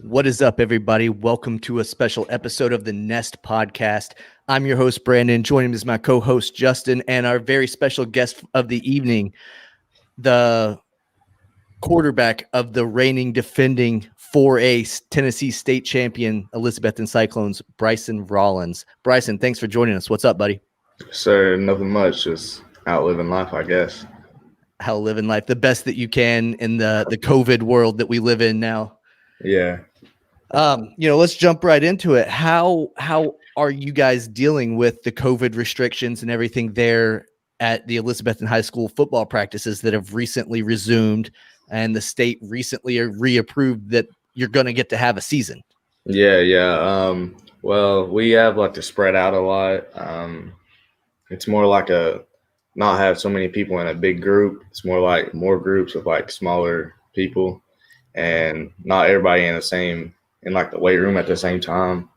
What is up, everybody? Welcome to a special episode of the Nest Podcast. I'm your host, Brandon. Joining me is my co-host, Justin, and our very special guest of the evening, the quarterback of the reigning, defending 4A Tennessee State champion, Elizabethton Cyclones, Bryson Rollins. Bryson, thanks for joining us. What's up, buddy? Sir, nothing much. Just out living life, I guess. How living life the best that you can in the COVID world that we live in now. Yeah. Let's jump right into it. How are you guys dealing with the COVID restrictions and everything there at the Elizabethton High School football practices that have recently resumed, and the state recently reapproved that you're going to get to have a season? Yeah. Well, we have to spread out a lot. It's more like not have so many people in a big group. It's more like more groups of smaller people, and not everybody in the weight room at the same time.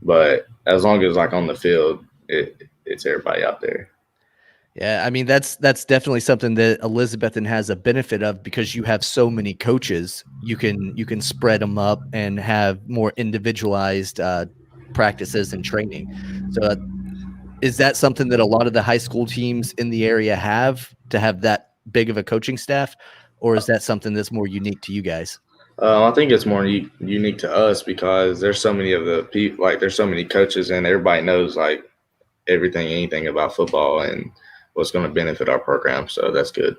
But as long as on the field, it's everybody out there. Yeah, I mean that's definitely something that Elizabethton has a benefit of, because you have so many coaches. You can spread them up and have more individualized practices and training. So is that something that a lot of the high school teams in the area have, to have that big of a coaching staff, or is that something that's more unique to you guys? I think it's more unique to us because there's so many of the people, there's so many coaches, and everybody knows anything about football and what's going to benefit our program. So that's good.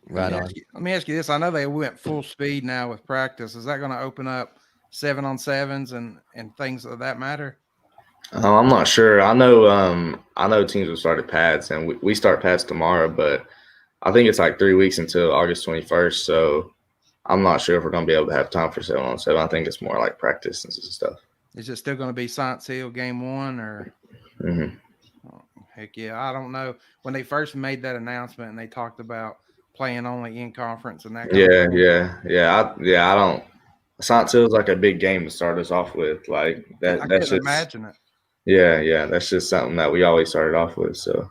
Right on. Let me ask you this. I know they went full speed now with practice. Is that going to open up 7-on-7s and things of that matter? I'm not sure. I know teams have started pads, and we start pads tomorrow, but I think it's 3 weeks until August 21st. So I'm not sure if we're going to be able to have time for 7-on-7. I think it's more like practice and stuff. Is it still going to be Science Hill game 1 or? Mm-hmm. Oh, heck yeah. I don't know. When they first made that announcement and they talked about playing only in conference and that kind of thing. I don't. Science Hill is a big game to start us off with. I couldn't imagine it. Yeah, that's just something that we always started off with. So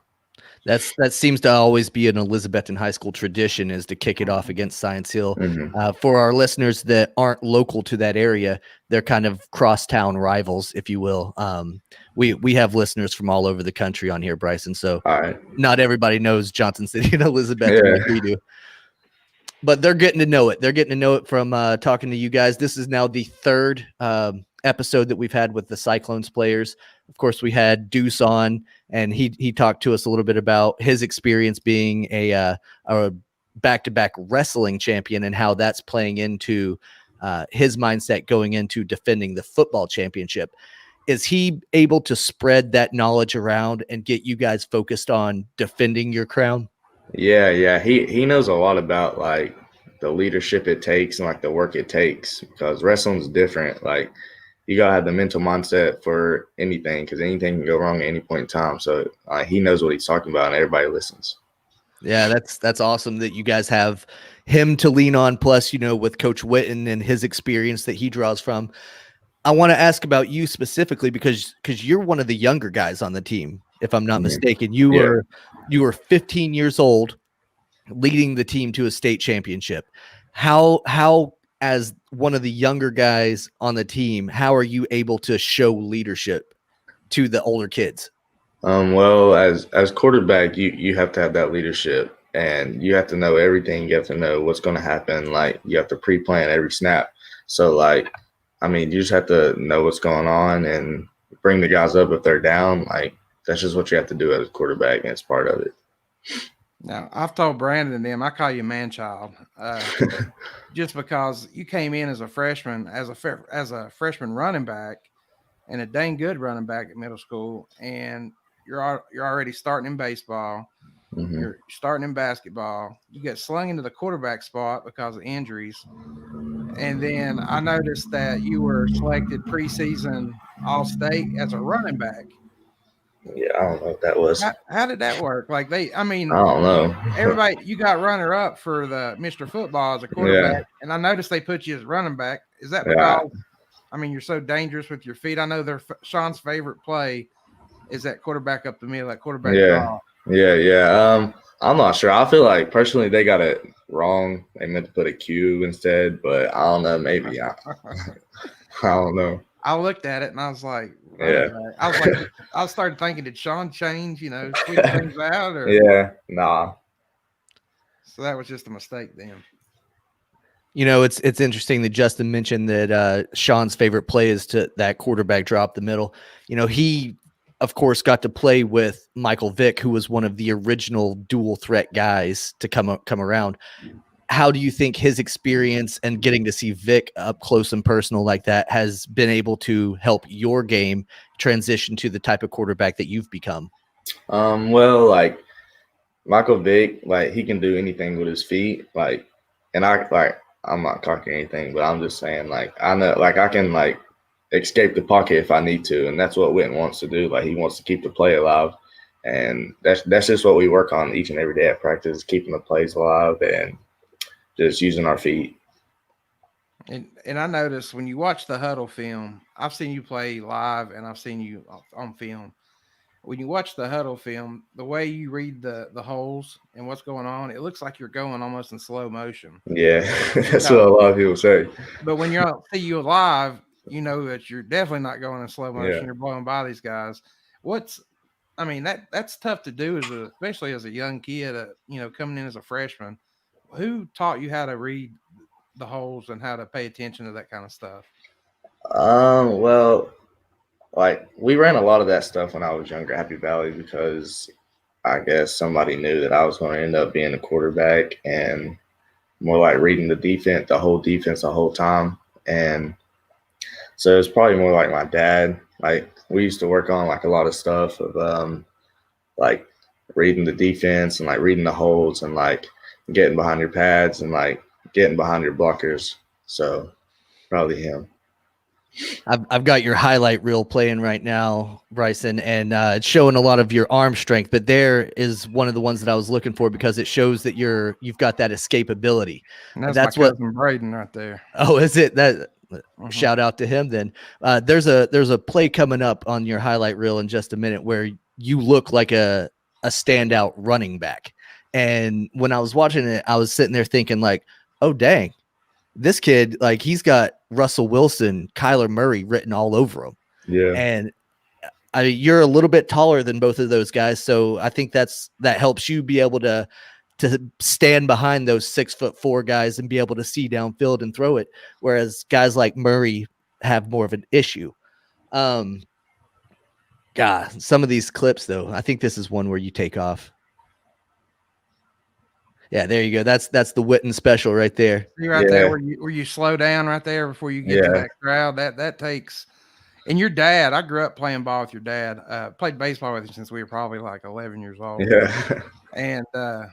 that seems to always be an Elizabethton High School tradition, is to kick it off against Science Hill. Mm-hmm. For our listeners that aren't local to that area, they're kind of crosstown rivals, if you will. We have listeners from all over the country on here, Bryson. So all right. Not everybody knows Johnson City and Elizabethton like we do. But they're getting to know it. They're getting to know it from talking to you guys. This is now the third episode that we've had with the Cyclones players. Of course, we had Deuce on, and he talked to us a little bit about his experience being a back-to-back wrestling champion and how that's playing into his mindset going into defending the football championship. Is he able to spread that knowledge around and get you guys focused on defending your crown? Yeah. He knows a lot about the leadership it takes and the work it takes, because wrestling's different. You gotta have the mental mindset for anything, because anything can go wrong at any point in time. So he knows what he's talking about, and everybody listens. Yeah, that's awesome that you guys have him to lean on. Plus, with Coach Witten and his experience that he draws from. I want to ask about you specifically because you're one of the younger guys on the team, if I'm not mistaken. You were 15 years old, leading the team to a state championship. How as one of the younger guys on the team, how are you able to show leadership to the older kids? Well, as quarterback, you have to have that leadership, and you have to know everything. You have to know what's going to happen. You have to pre-plan every snap. So you just have to know what's going on and bring the guys up if they're down. That's just what you have to do as a quarterback, and it's part of it. Now, I've told Brandon and them, I call you man-child, just because you came in as a freshman, as a freshman running back, and a dang good running back at middle school, and you're already starting in baseball. Mm-hmm. You're starting in basketball. You get slung into the quarterback spot because of injuries. And then I noticed that you were selected preseason All-State as a running back. Yeah, I don't know what that was. How did that work? I don't know. Everybody, you got runner-up for the Mr. Football as a quarterback, and I noticed they put you as running back. Is that because, you're so dangerous with your feet? I know Sean's favorite play is that quarterback up the middle, that quarterback draw. Yeah. I'm not sure. I feel like personally they got it wrong. They meant to put a Q instead, but I don't know. Maybe I don't know. I looked at it and I was like, Yeah. I started thinking, did Sean change, switch things out? Or Yeah, nah. So that was just a mistake then. It's interesting that Justin mentioned that Sean's favorite play is to that quarterback drop the middle. He, of course, got to play with Michael Vick, who was one of the original dual threat guys to come around. How do you think his experience and getting to see Vic up close and personal like that has been able to help your game transition to the type of quarterback that you've become? Well, like Michael Vick, like he can do anything with his feet. And I'm not talking anything, but I'm just saying, like, I know, like I can like escape the pocket if I need to, and that's what Witten wants to do. Like he wants to keep the play alive, and that's just what we work on each and every day at practice, keeping the plays alive and just using our feet. And I noticed when you watch the huddle film, I've seen you play live and I've seen you on film. When you watch the huddle film, the way you read the holes and what's going on, it looks like you're going almost in slow motion. Yeah, that's what a lot of people say. But when you see you live, you know that you're definitely not going in slow motion. Yeah. You're blowing by these guys. That's tough to do especially as a young kid, coming in as a freshman. Who taught you how to read the holes and how to pay attention to that kind of stuff? Well, like we ran a lot of that stuff when I was younger at Happy Valley because I guess somebody knew that I was going to end up being a quarterback and more like reading the defense, the whole time. And so it's probably more like my dad. Like we used to work on like a lot of stuff of like reading the defense and like reading the holes and like getting behind your pads and like getting behind your blockers. So probably him. I've got your highlight reel playing right now, Bryson, and it's showing a lot of your arm strength, but there is one of the ones that I was looking for because it shows that you've got that escapability. And that's my cousin Braden right there. Oh, is it? That shout out to him then. There's a play coming up on your highlight reel in just a minute where you look like a standout running back. And when I was watching it, I was sitting there thinking like, oh, dang, this kid, like he's got Russell Wilson, Kyler Murray written all over him. Yeah. And you're a little bit taller than both of those guys. So I think that helps you be able to stand behind those 6'4" guys and be able to see downfield and throw it. Whereas guys like Murray have more of an issue. God, some of these clips though, I think this is one where you take off. Yeah, there you go. That's the Witten special right there. See right there where you slow down right there before you get to that crowd. That takes. And your dad, I grew up playing ball with your dad. Played baseball with him since we were probably like 11 years old. Yeah. And I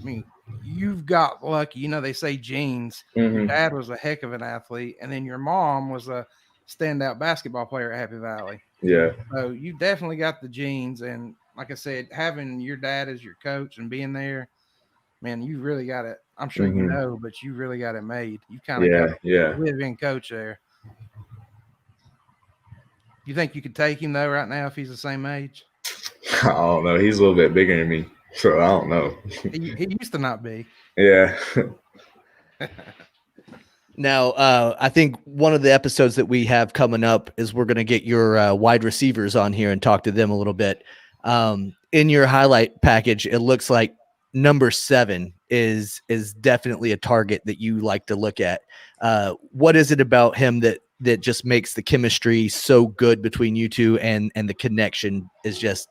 mean, you've got lucky. They say genes. Mm-hmm. Your dad was a heck of an athlete, and then your mom was a standout basketball player at Happy Valley. Yeah. So you definitely got the genes. And like I said, having your dad as your coach and being there, man, you really got it. I'm sure you know, but you really got it made. You kind of got live-in coach there. You think you could take him though right now if he's the same age? I don't know. He's a little bit bigger than me, so I don't know. He used to not be. Yeah. Now, I think one of the episodes that we have coming up is we're going to get your wide receivers on here and talk to them a little bit. In your highlight package, it looks like number 7 is definitely a target that you like to look at. What is it about him that just makes the chemistry so good between you two and the connection is just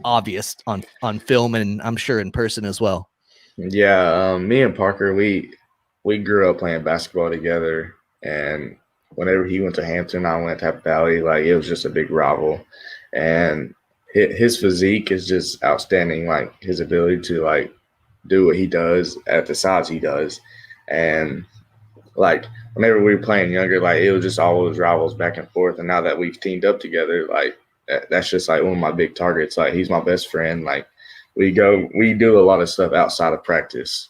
obvious on film and I'm sure in person as well? Yeah, me and Parker, we grew up playing basketball together, and whenever he went to Hampton, I went to Happy Valley. Like it was just a big rival, and his physique is just outstanding. Like his ability to like do what he does at the size he does, and like whenever we were playing younger, like it was just all those rivals back and forth. And now that we've teamed up together, like that's just like one of my big targets. Like he's my best friend. Like we do a lot of stuff outside of practice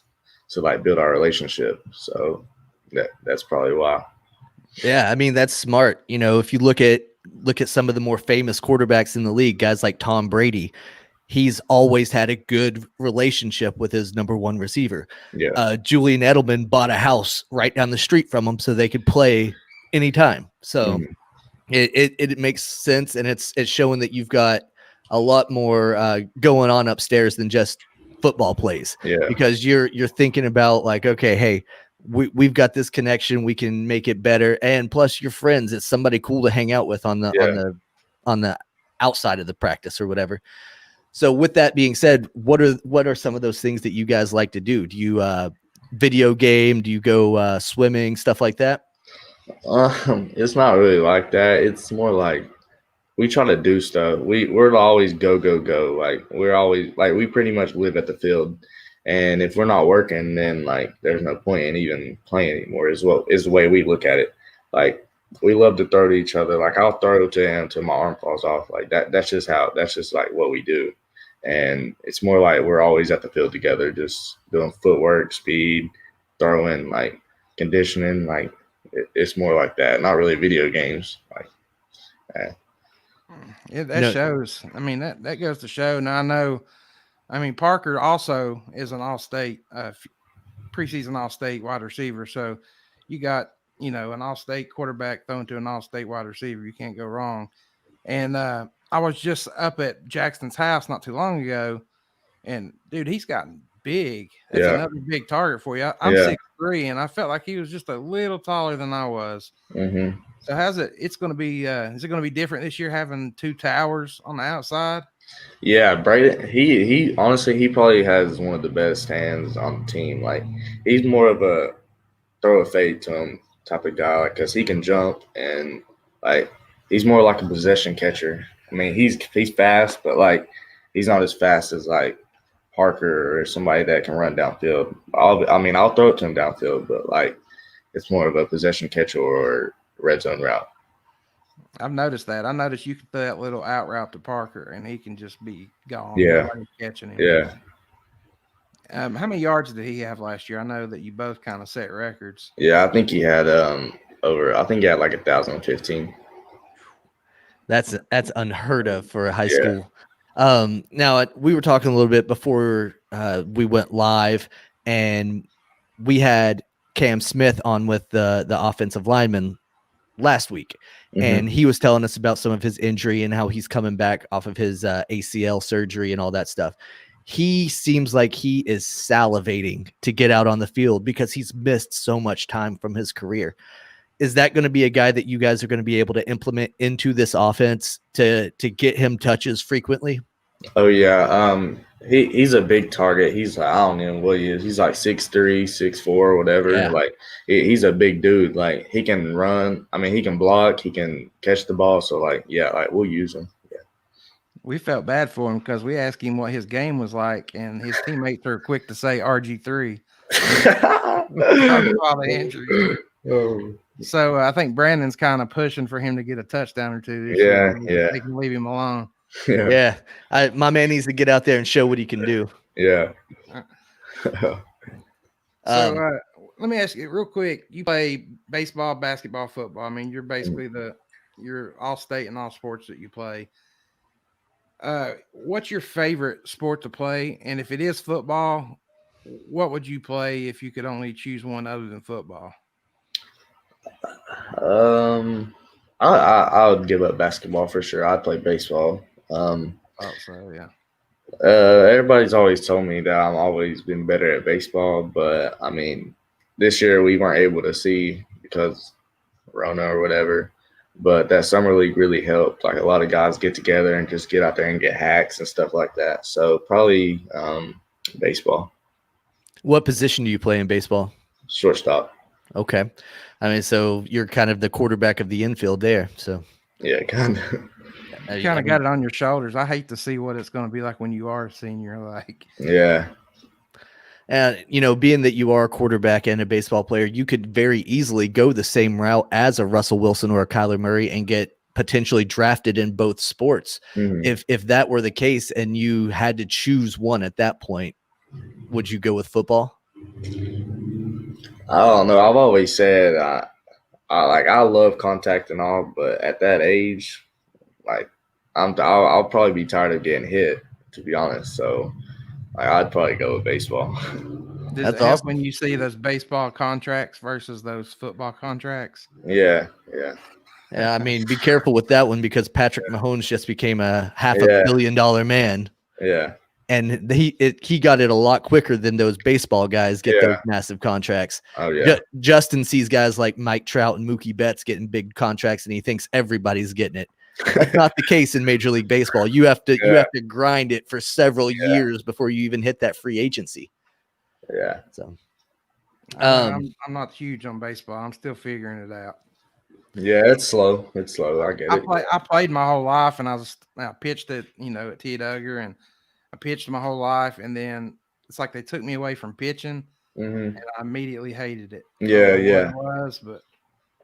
to like build our relationship. So that's probably why. Yeah, I mean that's smart. If you look at some of the more famous quarterbacks in the league, guys like Tom Brady, he's always had a good relationship with his number one receiver. Yeah. Julian Edelman bought a house right down the street from him so they could play anytime. So it makes sense, and it's showing that you've got a lot more going on upstairs than just football plays. Yeah. Because you're thinking about like, okay, hey, we've got this connection, we can make it better, and plus your friends, it's somebody cool to hang out with on the outside of the practice or whatever. So with that being said, what are some of those things that you guys like to do? Do you video game? Do you go swimming, stuff like that? It's not really like that. It's more like we try to do stuff. We're always go. Like we're always like we pretty much live at the field, and if we're not working, then like there's no point in even playing anymore. Is the way we look at it. Like we love to throw to each other. Like I'll throw to him till my arm falls off. Like that's just like what we do. And it's more like we're always at the field together, just doing footwork, speed, throwing, like conditioning. Like it's more like that. Not really video games. Like that shows. I mean, that goes to show. Now I know. I mean, Parker also is an all-state preseason all-state wide receiver. So you got an all-state quarterback thrown to an all-state wide receiver. You can't go wrong. And I was just up at Jackson's house not too long ago, and dude, he's gotten big. That's another big target for you. I'm 6'3", and I felt like he was just a little taller than I was. Mm-hmm. So it's going to be? Is it going to be different this year having two towers on the outside? Yeah, Brayden. He honestly, he probably has one of the best hands on the team. Like he's more of a throw a fade to him type of guy, like because he can jump and like he's more like a possession catcher. I mean, he's fast, but like he's not as fast as like Parker or somebody that can run downfield. I'll throw it to him downfield, but like it's more of a possession catcher or red zone route. I've noticed that. I noticed you can throw that little out route to Parker, and he can just be gone. Yeah, catching him. Yeah. How many yards did he have last year? I know that you both kind of set records. Yeah, I think he had I think he had like 1,015. That's unheard of for a high school. Now we were talking a little bit before we went live, and we had Cam Smith on with the offensive lineman last week, and he was telling us about some of his injury and how he's coming back off of his ACL surgery and all that stuff. He seems like he is salivating to get out on the field because he's missed so much time from his career. Is that going to be a guy that you guys are going to be able to implement into this offense to get him touches frequently? Oh yeah. He's a big target. He's like, I don't know what he is. He's like 6'3", 6'4", whatever. Yeah. Like he's a big dude. Like he can run. I mean, he can block. He can catch the ball. So like, yeah, like we'll use him. Yeah. We felt bad for him because we asked him what his game was like, and his teammates are quick to say RG3. All the injuries. Oh. So I think Brandon's kind of pushing for him to get a touchdown or two. This year. They can leave him alone. Yeah. My man needs to get out there and show what he can do. Yeah. So let me ask you real quick. You play baseball, basketball, football. I mean, you're basically you're all state and all sports that you play. What's your favorite sport to play? And if it is football, what would you play if you could only choose one other than football? I would give up basketball for sure. I'd play baseball. Yeah. Everybody's always told me that I've always been better at baseball, but I mean, this year we weren't able to see because Rona or whatever. But that summer league really helped. Like a lot of guys get together and just get out there and get hacks and stuff like that. So probably baseball. What position do you play in baseball? Shortstop. Okay. I mean, so you're kind of the quarterback of the infield there. So yeah, kind of. You kind of got it on your shoulders. I hate to see what it's going to be like when you are a senior. Like, yeah. And, being that you are a quarterback and a baseball player, you could very easily go the same route as a Russell Wilson or a Kyler Murray and get potentially drafted in both sports. Mm-hmm. If that were the case and you had to choose one at that point, would you go with football? I don't know. I've always said I love contact and all, but at that age, like I'll probably be tired of getting hit. to be honest. So I'd probably go with baseball. Does That's it help awesome. when you see those baseball contracts versus those football contracts? Yeah. Yeah, I mean, be careful with that one because Patrick Mahomes just became a $500 Yeah. million man, Yeah. and he got it a lot quicker than those baseball guys get those Yeah. massive contracts. Oh yeah. Justin sees guys like Mike Trout and Mookie Betts getting big contracts, and he thinks everybody's getting it. That's not the case in Major League Baseball. You have to grind it for several years before you even hit that free agency. Yeah. So, I'm not huge on baseball. I'm still figuring it out. Yeah, it's slow. It's slow. I get it. I played my whole life, and I pitched at T. Duggar, and I pitched my whole life, and then it's like they took me away from pitching, and I immediately hated it. Yeah, I don't know what it was, but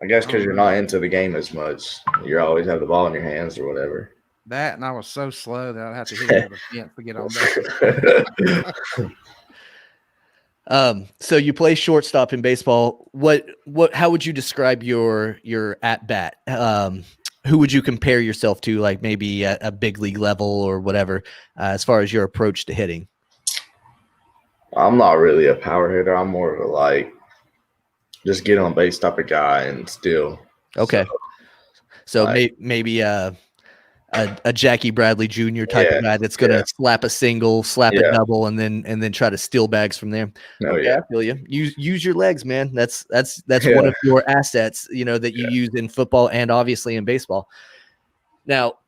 I guess because you're not into the game as much. You always have the ball in your hands or whatever. that, and I was so slow that I'd have to hit it with a fence to get on base. So you play shortstop in baseball. How would you describe your at bat? Who would you compare yourself to, like maybe at a big league level or whatever, as far as your approach to hitting? I'm not really a power hitter. I'm more of a just get on base type of guy and steal. Okay. So maybe a Jackie Bradley Jr. type of guy that's going to slap a single, slap a double, and then try to steal bags from there. Oh I feel you. Use your legs, man. That's one of your assets, that you use in football and obviously in baseball. Now,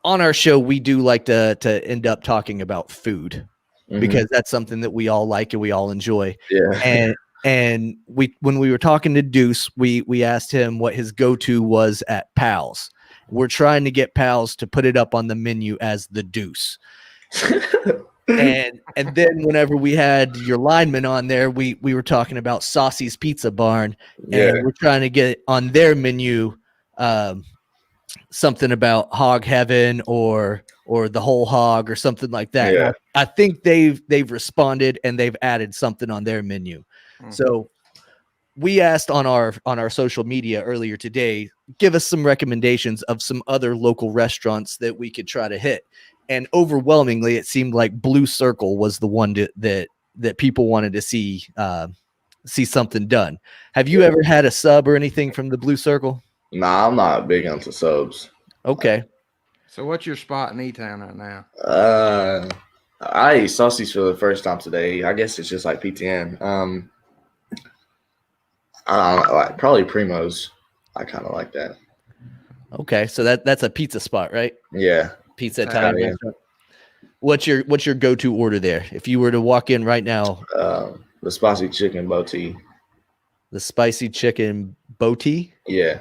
on our show, we do like to end up talking about food because that's something that we all like and we all enjoy. Yeah. And when we were talking to Deuce, we asked him what his go-to was at Pal's. We're trying to get Pal's to put it up on the menu as the Deuce. and then whenever we had your lineman on there, we were talking about Saucy's Pizza Barn, and we're trying to get on their menu something about Hog Heaven or the Whole Hog or something like that. Yeah. I think they've responded and they've added something on their menu. So we asked on our social media earlier today, give us some recommendations of some other local restaurants that we could try to hit. And overwhelmingly, it seemed like Blue Circle was the one that people wanted to see something done. Have you ever had a sub or anything from the Blue Circle? Nah, I'm not big onto subs. Okay. So what's your spot in E-Town right now? I ate Saucy's for the first time today. I guess it's just like PTN. I don't know, probably Primo's. I kind of like that. Okay, so that's a pizza spot, right? Yeah, pizza Italian restaurant. What's your go-to order there? If you were to walk in right now, the spicy chicken boti. The spicy chicken boti. Yeah.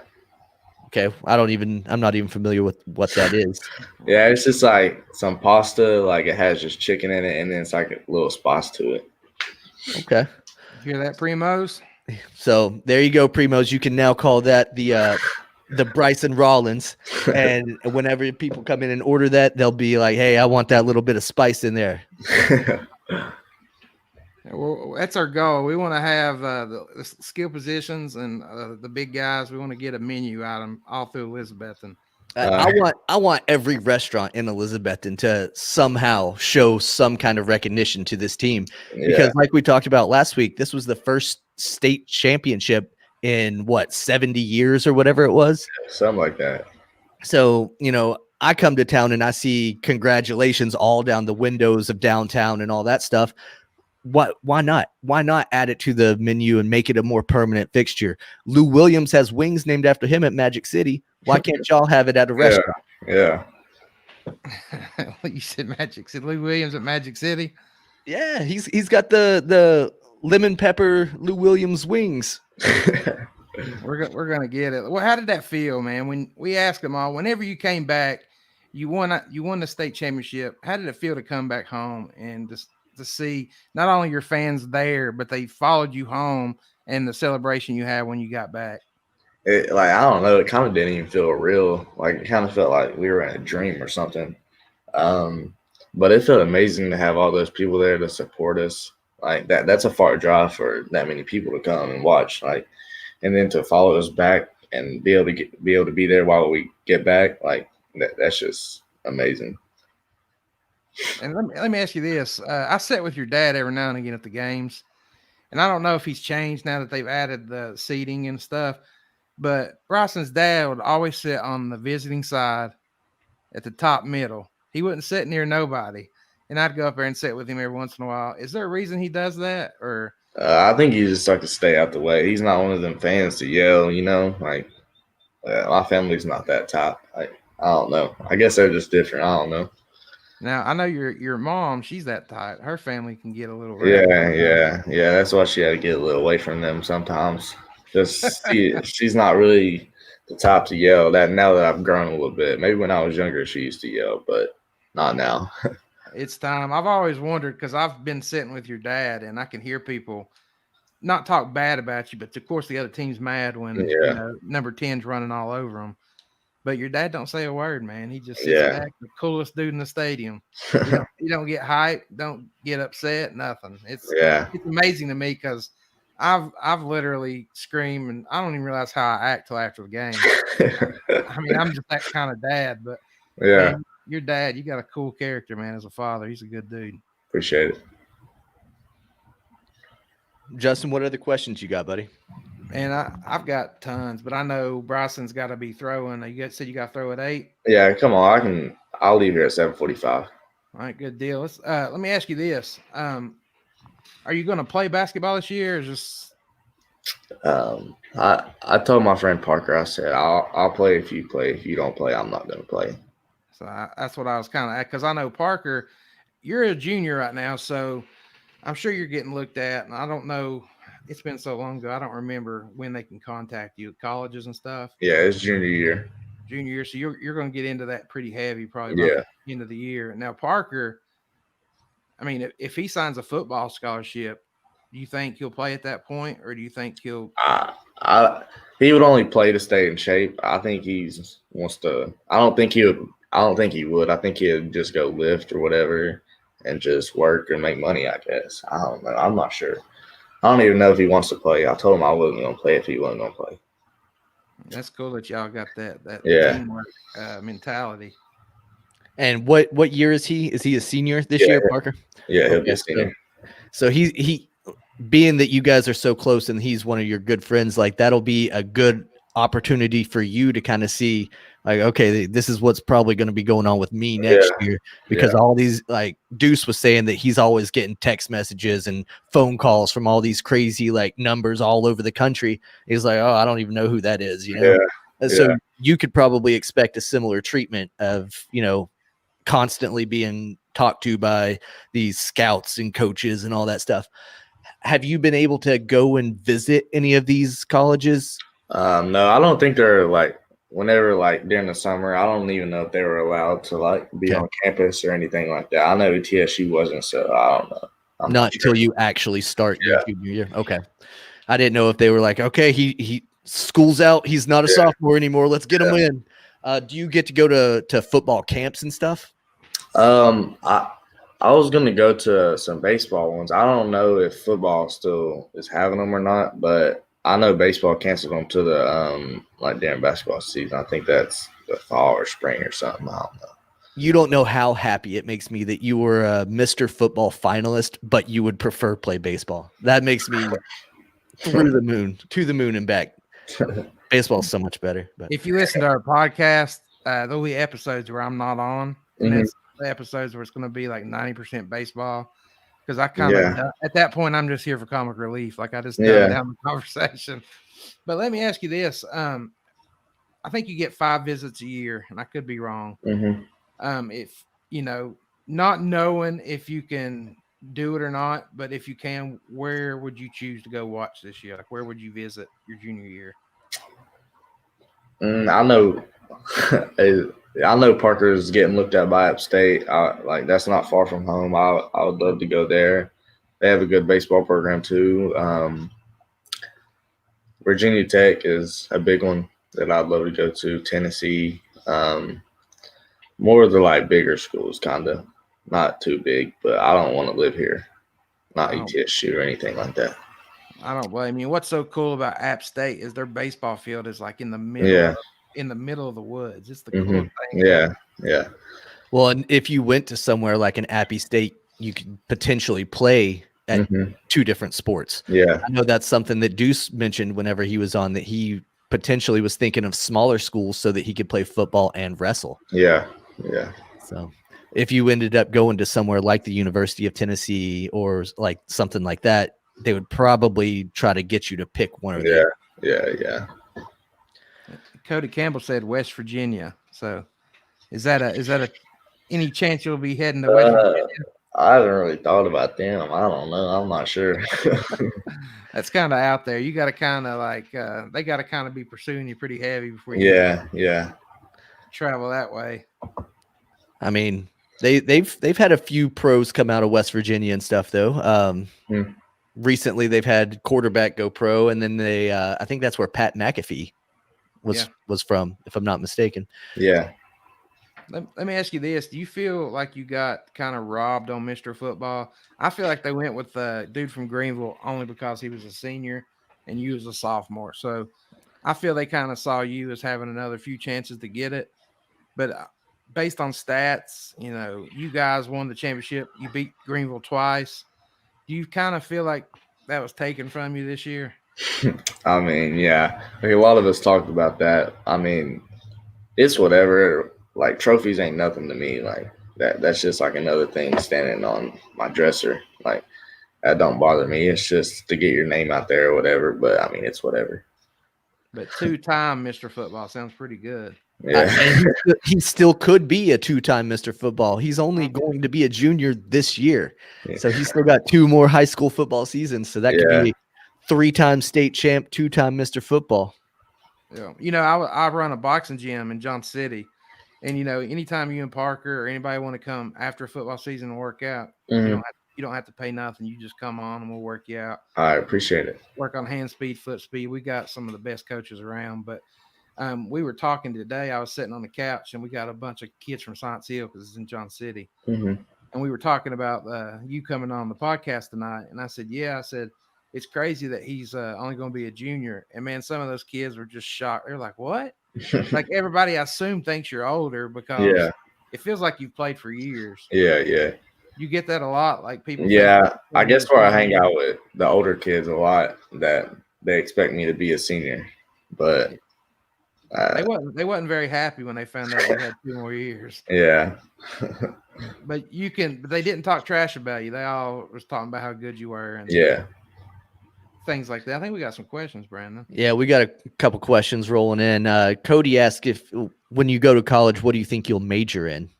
Okay, I'm not even familiar with what that is. Yeah, it's just like some pasta. Like it has just chicken in it, and then it's like a little spice to it. Okay. You hear that, Primos? So there you go, Primos. You can now call that the Bryson Rollins. And whenever people come in and order that, they'll be like, hey, I want that little bit of spice in there. Well, that's our goal. We want to have the skill positions and the big guys. We want to get a menu out of them all through Elizabethton. I want every restaurant in Elizabethton to somehow show some kind of recognition to this team because, like we talked about last week, this was the first state championship in 70 years or whatever it was, something like that. So I come to town and I see congratulations all down the windows of downtown and all that stuff. Why not? Why not add it to the menu and make it a more permanent fixture? Lou Williams has wings named after him at Magic City. Why can't y'all have it at a restaurant? Yeah. You said Magic City. Lou Williams at Magic City. Yeah, he's got the lemon pepper Lou Williams wings. We're gonna get it. Well, how did that feel, man? When we asked them all, whenever you came back, you won the state championship. How did it feel to come back home and just to see not only your fans there, but they followed you home and the celebration you had when you got back? I don't know. It kind of didn't even feel real. Like it kind of felt like we were in a dream or something. But it felt amazing to have all those people there to support us. Like that's a far drive for that many people to come and watch. Like, and then to follow us back and be able to be there while we get back. Like that's just amazing. And let me ask you this. I sit with your dad every now and again at the games, and I don't know if he's changed now that they've added the seating and stuff, but Bryson's dad would always sit on the visiting side at the top middle. He wouldn't sit near nobody. And I'd go up there and sit with him every once in a while. Is there a reason he does that? Or I think he just like to stay out the way. He's not one of them fans to yell, like my family's not that type. I don't know. I guess they're just different. I don't know. Now I know your mom, she's that type. Her family can get a little yeah. That's why she had to get a little away from them sometimes. Just she's not really the type to yell. That now that I've grown a little bit, maybe when I was younger she used to yell, but not now. It's time. I've always wondered because I've been sitting with your dad and I can hear people not talk bad about you, but of course the other team's mad when number 10's running all over them. But your dad don't say a word, man. He just sits back, the coolest dude in the stadium. You don't get hyped, don't get upset, nothing. It's amazing to me because I've literally screamed and I don't even realize how I act till after the game. I mean, I'm just that kind of dad, but man, your dad, you got a cool character, man, as a father. He's a good dude. Appreciate it. Justin, what other questions you got, buddy? Man, I've got tons, but I know Bryson's got to be throwing. You said you got to throw at 8? Yeah, come on. I'll leave here at 7:45. All right, good deal. Let me ask you this. Are you going to play basketball this year or just I told my friend Parker, I said, I'll play if you play. If you don't play, I'm not going to play. So that's what I was kind of at, because I know, Parker, you're a junior right now, so I'm sure you're getting looked at, and I don't know. It's been so long ago, I don't remember when they can contact you at colleges and stuff. Yeah, it's junior year. So you're going to get into that pretty heavy probably by the end of the year. Now, Parker, I mean, if he signs a football scholarship, do you think he'll play at that point, or do you think he'll he would only play to stay in shape. I think he wants to. I don't think he would. I think he'd just go lift or whatever and just work and make money, I guess. I don't know. I'm not sure. I don't even know if he wants to play. I told him I wasn't going to play if he wasn't going to play. That's cool that y'all got that teamwork mentality. And what year is he? Is he a senior this year, Parker? Yeah, he'll be a senior. So he being that you guys are so close and he's one of your good friends, like that'll be a good opportunity for you to kind of see, like, okay, this is what's probably going to be going on with me next year, because all these, like Deuce was saying that he's always getting text messages and phone calls from all these crazy like numbers all over the country. He's like, oh, I don't even know who that is, So you could probably expect a similar treatment of, constantly being talked to by these scouts and coaches and all that stuff. Have you been able to go and visit any of these colleges? No, I don't think they're like, whenever like during the summer, I don't even know if they were allowed to like be on campus or anything like that. I know TSU wasn't, so I don't know. Not until you actually start your junior year. Okay. I didn't know if they were like, okay, he school's out, he's not a sophomore anymore, let's get him in. Do you get to go to football camps and stuff? I was going to go to some baseball ones. I don't know if football still is having them or not, but I know baseball canceled them to the like during basketball season. I think that's the fall or spring or something. I don't know. You don't know how happy it makes me that you were a Mr. Football finalist, but you would prefer play baseball. That makes me to the moon and back. Baseball is so much better. But if you listen to our podcast, there'll be episodes where I'm not on, and it's the episodes where it's going to be like 90% baseball, because I kind of at that point I'm just here for comic relief. Like I just dumb down the conversation. But let me ask you this: I think you get 5 visits a year, and I could be wrong. If not knowing if you can do it or not, but if you can, where would you choose to go watch this year? Like where would you visit your junior year? I know. I know Parker's getting looked at by Upstate. Like that's not far from home. I would love to go there. They have a good baseball program too. Virginia Tech is a big one that I'd love to go to. Tennessee, more of the like bigger schools, kind of not too big, but I don't want to live here. Not ETSU or anything like that. I don't blame you. What's so cool about App State is their baseball field is like in the middle. In the middle of the woods. It's the coolest thing. Yeah. Well, and if you went to somewhere like an Appy State, you could potentially play at two different sports. Yeah. I know that's something that Deuce mentioned whenever he was on, that he potentially was thinking of smaller schools so that he could play football and wrestle. Yeah. Yeah. So if you ended up going to somewhere like the University of Tennessee or like something like that, they would probably try to get you to pick one or the other. Yeah. Cody Campbell said West Virginia. So is that any chance you'll be heading to West Virginia? I haven't really thought about them. I don't know. I'm not sure. That's kind of out there. You got to kind of like they got to kind of be pursuing you pretty heavy before you travel that way. I mean, they've had a few pros come out of West Virginia and stuff though. Recently they've had quarterback go pro, and then they I think that's where Pat McAfee was from, if I'm not mistaken. Yeah. Let me ask you this. Do you feel like you got kind of robbed on Mr. Football? I feel like they went with the dude from Greenville only because he was a senior and you was a sophomore. So I feel they kind of saw you as having another few chances to get it. But based on stats, you guys won the championship. You beat Greenville twice. Do you kind of feel like that was taken from you this year? I mean, yeah. I mean, a lot of us talked about that. I mean, it's whatever. Like, trophies ain't nothing to me. Like, that's just like another thing standing on my dresser. Like, that don't bother me. It's just to get your name out there or whatever. But I mean, it's whatever. But 2-time Mr. Football sounds pretty good. Yeah. He still could be a 2-time Mr. Football. He's only going to be a junior this year. Yeah. So he's still got 2 more high school football seasons. So that could be 3-time state champ, 2-time Mr. Football. Yeah. I run a boxing gym in Johnson City. And, anytime you and Parker or anybody want to come after football season and work out, you don't have to pay nothing. You just come on and we'll work you out. I appreciate it. Work on hand speed, foot speed. We got some of the best coaches around. But we were talking today. I was sitting on the couch and we got a bunch of kids from Science Hill because it's in Johnson City. And we were talking about you coming on the podcast tonight. And I said, I said, it's crazy that he's only going to be a junior. And, man, some of those kids were just shocked. They're like, what? Like, everybody, I assume, thinks you're older because it feels like you've played for years. Yeah. You get that a lot, like people. Yeah, I guess where I hang out with the older kids a lot, that they expect me to be a senior, but they wasn't very happy when they found out you had 2 more years. Yeah. But they didn't talk trash about you. They all was talking about how good you were and things like that. I think we got some questions, Brandon. Yeah, we got a couple questions rolling in. Cody asked if when you go to college, what do you think you'll major in?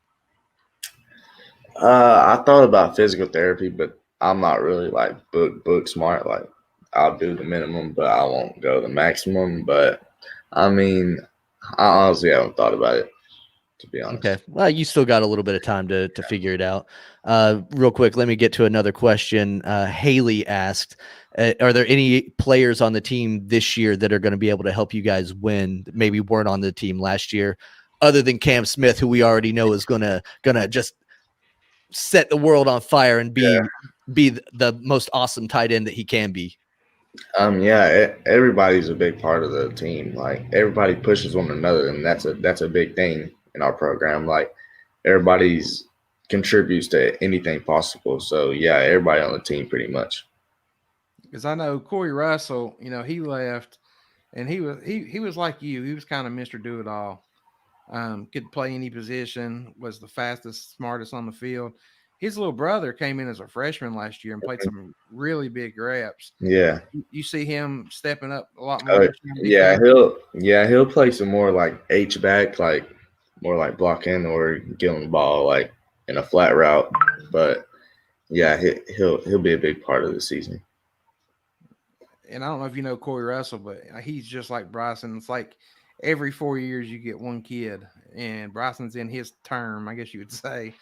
I thought about physical therapy, but I'm not really like book smart. Like, I'll do the minimum, but I won't go the maximum. But I mean, I honestly haven't thought about it, to be honest. Okay. Well, you still got a little bit of time to figure it out. Real quick, let me get to another question. Haley asked, are there any players on the team this year that are going to be able to help you guys win that maybe weren't on the team last year, other than Cam Smith, who we already know is gonna just set the world on fire and be the most awesome tight end that he can be? Everybody's a big part of the team. Like, everybody pushes one another, and that's a big thing in our program. Like, everybody's contributes to anything possible. So everybody on the team pretty much. Because I know Corey Russell, he left, and he was like you. He was kind of Mr. Do It All. Could play any position, was the fastest, smartest on the field. His little brother came in as a freshman last year and played some really big reps. Yeah. You see him stepping up a lot more. He'll play some more like H-back, like more like blocking or getting the ball like in a flat route. But he'll be a big part of the season. And I don't know if you know Corey Russell, but he's just like Bryson. It's like every 4 years you get one kid, and Bryson's in his term, I guess you would say.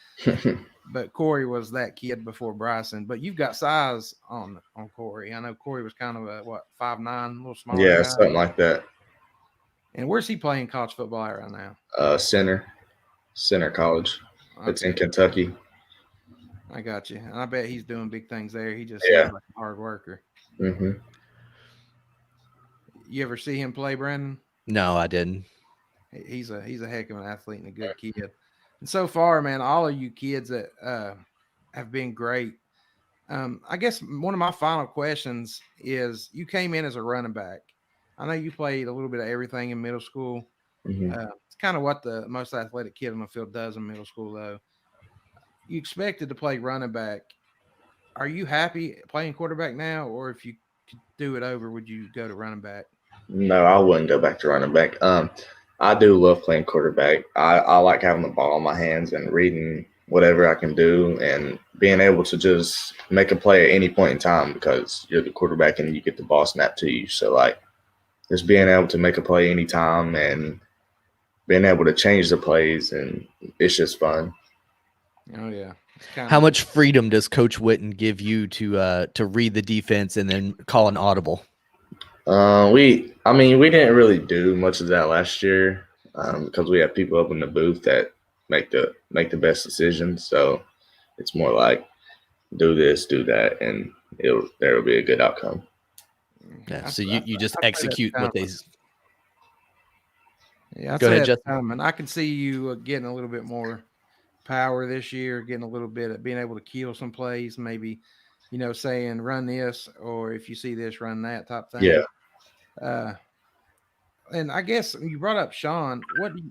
But Corey was that kid before Bryson. But you've got size on Corey. I know Corey was kind of a 5'9", a little smaller. Yeah, guy. Something like that. And where's he playing college football at right now? Center College. Okay. It's in Kentucky. I got you. And I bet he's doing big things there. He just seems like a hard worker. Mm-hmm. You ever see him play, Brandon? No, I didn't. He's a heck of an athlete and a good kid. So far, man, all of you kids that have been great. I guess one of my final questions is: you came in as a running back. I know you played a little bit of everything in middle school. Mm-hmm. It's kind of what the most athletic kid on the field does in middle school, though. You expected to play running back. Are you happy playing quarterback now, or if you could do it over, would you go to running back? No, I wouldn't go back to running back. I do love playing quarterback. I like having the ball in my hands and reading whatever I can do and being able to just make a play at any point in time because you're the quarterback and you get the ball snapped to you. So, like, just being able to make a play anytime and being able to change the plays, and it's just fun. Oh, yeah. How much freedom does Coach Witten give you to read the defense and then call an audible? We didn't really do much of that last year because we have people up in the booth that make the best decisions. So it's more like do this, do that, and there will be a good outcome. Yeah. So you just execute what they. Yeah, go ahead, Justin. And I can see you getting a little bit more power this year, getting a little bit of being able to kill some plays, maybe, saying run this, or if you see this, run that type thing. Yeah. And I guess you brought up Sean.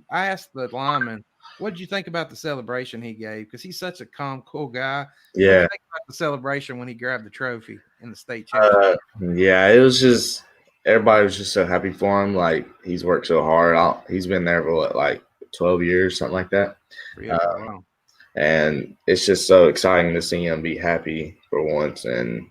I asked the lineman, what did you think about the celebration he gave? Because he's such a calm, cool guy. Yeah. What did you think about the celebration when he grabbed the trophy in the state championship? Yeah, it was just everybody was just so happy for him. Like, he's worked so hard. He's been there for like 12 years, something like that. Yeah, wow. And it's just so exciting to see him be happy for once, and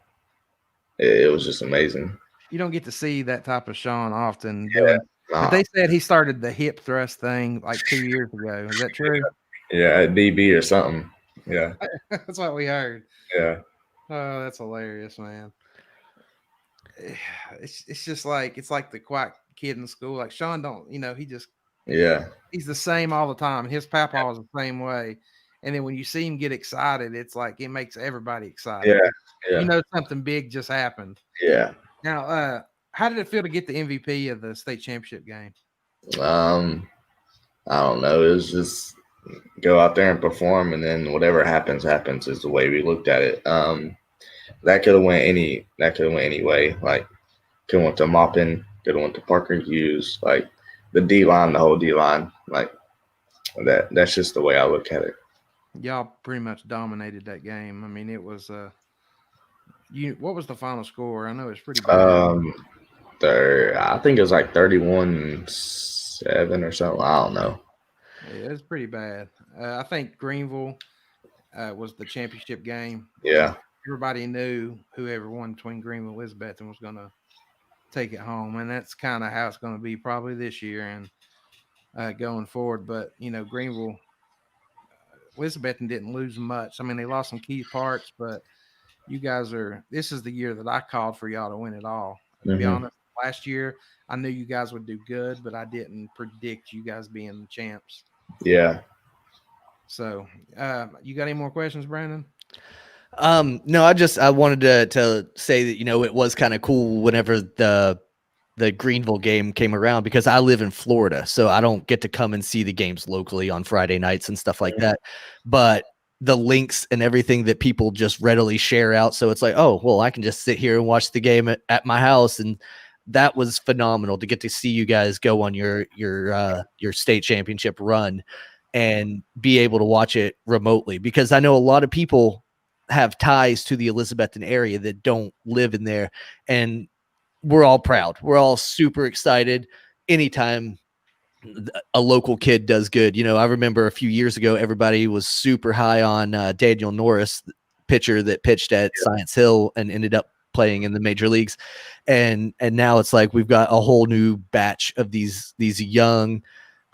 it was just amazing. You don't get to see that type of Sean often. Yeah. But they said he started the hip thrust thing like 2 years ago. Is that true? Yeah, at DB or something. Yeah. That's what we heard. Yeah. Oh, that's hilarious, man. It's just like it's like the quiet kid in school. Like Sean he just he's the same all the time. His papa is the same way. And then when you see him get excited, it's like it makes everybody excited. Yeah. Something big just happened. Yeah. Now, how did it feel to get the MVP of the state championship game? I don't know. It was just go out there and perform, and then whatever happens is the way we looked at it. That could have went any way. Like, could have went to Maupin, could have went to Parker Hughes, like the D-line, the whole D-line. Like, that's just the way I look at it. Y'all pretty much dominated that game. I mean, it was what was the final score? I know it's pretty bad. I think it was like 31-7 or something. I don't know. Yeah, it's pretty bad. I think Greenville was the championship game. Yeah. Everybody knew whoever won between Greenville and Elizabethton was going to take it home, and that's kind of how it's going to be probably this year and going forward. But Greenville, Elizabethton didn't lose much. I mean, they lost some key parts, but you guys this is the year that I called for y'all to win it all. To be honest, last year I knew you guys would do good, but I didn't predict you guys being the champs. Yeah. So, you got any more questions, Brandon? No, I wanted to say that, it was kind of cool whenever the Greenville game came around, because I live in Florida, so I don't get to come and see the games locally on Friday nights and stuff like that. But the links and everything that people just readily share out. So it's like, oh, well, I can just sit here and watch the game at my house. And that was phenomenal to get to see you guys go on your state championship run and be able to watch it remotely, because I know a lot of people have ties to the Elizabethton area that don't live in there, and we're all proud. We're all super excited anytime a local kid does good. I remember a few years ago, everybody was super high on Daniel Norris, pitcher that pitched at Science Hill and ended up playing in the major leagues. And now it's like we've got a whole new batch of these young,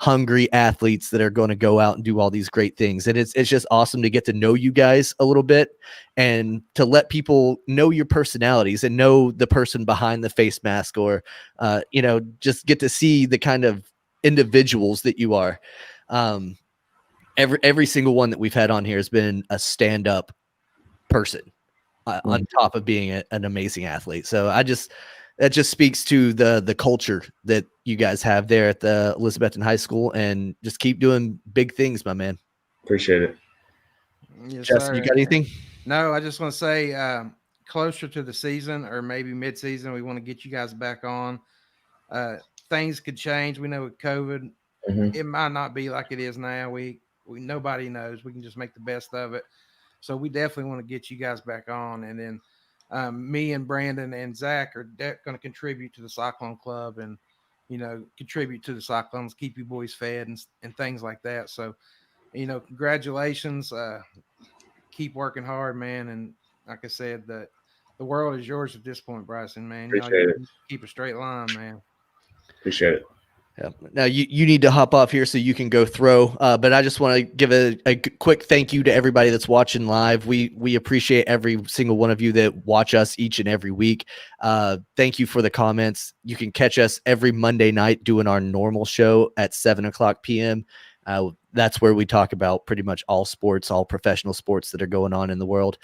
hungry athletes that are going to go out and do all these great things. And it's just awesome to get to know you guys a little bit and to let people know your personalities and know the person behind the face mask, or, just get to see the kind of individuals that you are. Every single one that we've had on here has been a stand-up person on top of being an amazing athlete. So that just speaks to the culture that you guys have there at the Elizabethton High School, and just keep doing big things, my man. Appreciate it. Yes, Justin, sir. you got anything? No, I just want to say closer to the season or maybe mid-season, we want to get you guys back on. Things could change. We know with COVID, it might not be like it is now. We nobody knows. We can just make the best of it. So we definitely want to get you guys back on. And then me and Brandon and Zach are going to contribute to the Cyclone Club and, contribute to the Cyclones, keep you boys fed and things like that. So, congratulations. Keep working hard, man. And like I said, the world is yours at this point, Bryson, man. Appreciate it. Keep a straight line, man. Appreciate it. Yeah. Now you need to hop off here so you can go throw. But I just want to give a quick thank you to everybody that's watching live. We appreciate every single one of you that watch us each and every week. Thank you for the comments. You can catch us every Monday night doing our normal show at 7:00 p.m. That's where we talk about pretty much all sports, all professional sports that are going on in the world.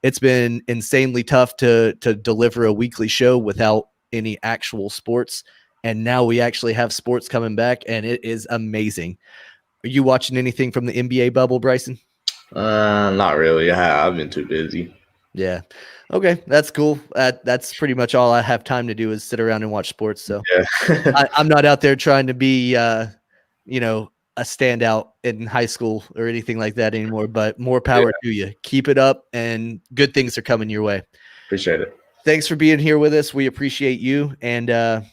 It's been insanely tough to deliver a weekly show without any actual sports. And now we actually have sports coming back, and it is amazing. Are you watching anything from the NBA bubble, Bryson? Not really. I've been too busy. Yeah. Okay, that's cool. That's pretty much all I have time to do is sit around and watch sports. So yeah. I'm not out there trying to be, a standout in high school or anything like that anymore. But more power to you. Keep it up, and good things are coming your way. Appreciate it. Thanks for being here with us. We appreciate you, and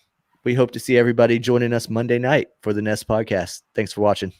we hope to see everybody joining us Monday night for the Nest podcast. Thanks for watching.